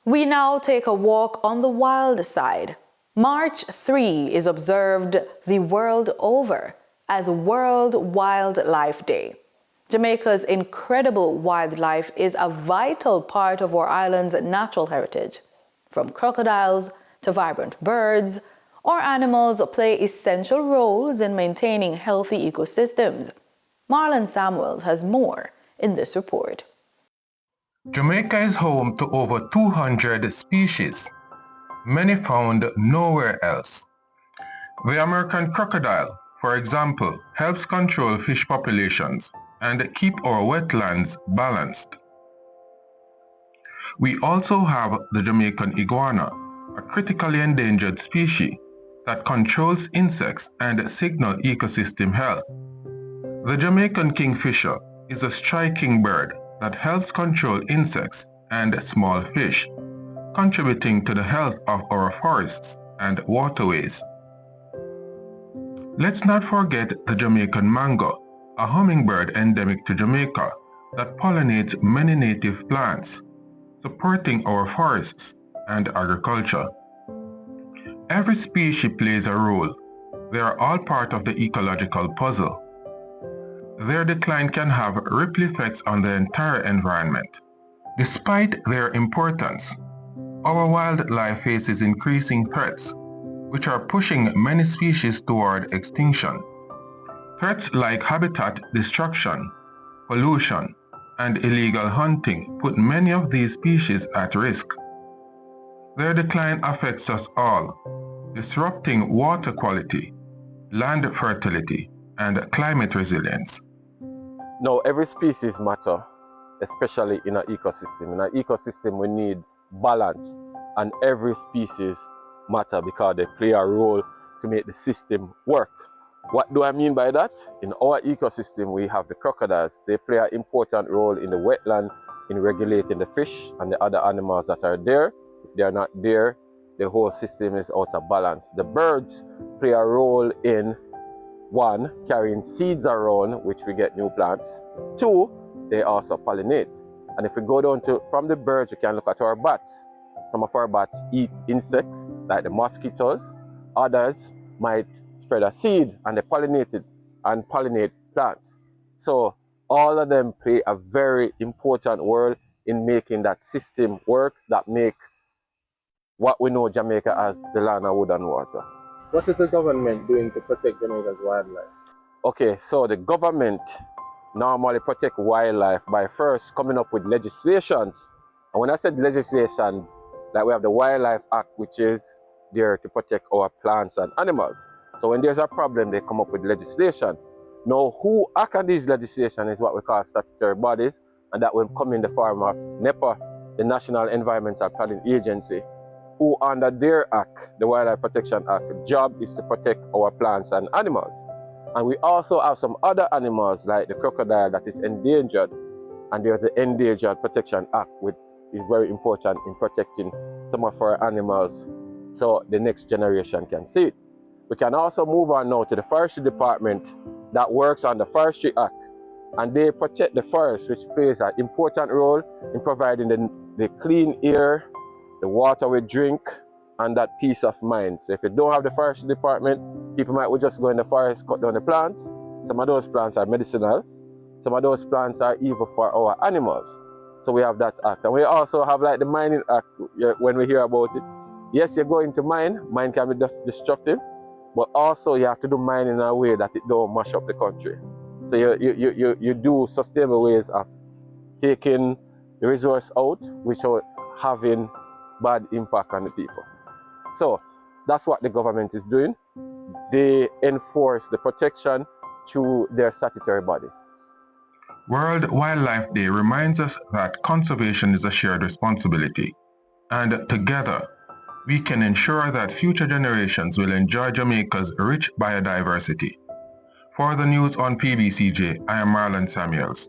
We now take a walk on the wild side. March 3 is observed the world over as World Wildlife Day. Jamaica's incredible wildlife is a vital part of our island's natural heritage. From crocodiles to vibrant birds, our animals play essential roles in maintaining healthy ecosystems. Marlon Samuels has more in this report. Jamaica is home to over 200 species, many found nowhere else. The American crocodile, for example, helps control fish populations and keep our wetlands balanced. We also have the Jamaican iguana, a critically endangered species that controls insects and signals ecosystem health. The Jamaican kingfisher is a striking bird that helps control insects and small fish, contributing to the health of our forests and waterways. Let's not forget the Jamaican mango, a hummingbird endemic to Jamaica that pollinates many native plants, supporting our forests and agriculture. Every species plays a role. They are all part of the ecological puzzle. Their decline can have ripple effects on the entire environment. Despite their importance, our wildlife faces increasing threats, which are pushing many species toward extinction. Threats like habitat destruction, pollution, and illegal hunting put many of these species at risk. Their decline affects us all, disrupting water quality, land fertility, and climate resilience. Now, every species matter, especially in an ecosystem. In an ecosystem, we need balance, and every species matter because they play a role to make the system work. What do I mean by that? In our ecosystem, we have the crocodiles. They play an important role in the wetland in regulating the fish and the other animals that are there. If they are not there, the whole system is out of balance. The birds play a role in, one, carrying seeds around, which we get new plants. Two, they also pollinate. And if we go down to, from the birds, we can look at our bats. Some of our bats eat insects, like the mosquitoes. Others might spread a seed and they pollinate it and pollinate plants. So all of them play a very important role in making that system work, that make what we know Jamaica as the land of wood and water. What is the government doing to protect Jamaica's wildlife? Okay, so the government normally protect wildlife by first coming up with legislations. And when I said legislation, like we have the Wildlife Act, which is there to protect our plants and animals. So when there's a problem, they come up with legislation. Now, who act on these legislation is what we call statutory bodies, and that will come in the form of NEPA, the National Environmental Planning Agency, who under their act, the Wildlife Protection Act, the job is to protect our plants and animals. And we also have some other animals like the crocodile that is endangered, and there's the Endangered Protection Act, which is very important in protecting some of our animals so the next generation can see it. We can also move on now to the Forestry Department that works on the Forestry Act, and they protect the forest, which plays an important role in providing the clean air, the water we drink, and that peace of mind. So if you don't have the Forestry Department, people might just go in the forest, cut down the plants. Some of those plants are medicinal. Some of those plants are evil for our animals. So we have that act. And we also have like the Mining Act when we hear about it. Yes, you're going to mine. Mine can be destructive, but also you have to do mining in a way that it don't mash up the country. So you do sustainable ways of taking the resource out without having bad impact on the people. So that's what the government is doing. They enforce the protection through their statutory body. World Wildlife Day reminds us that conservation is a shared responsibility, and together we can ensure that future generations will enjoy Jamaica's rich biodiversity. For the news on PBCJ, I am Marlon Samuels.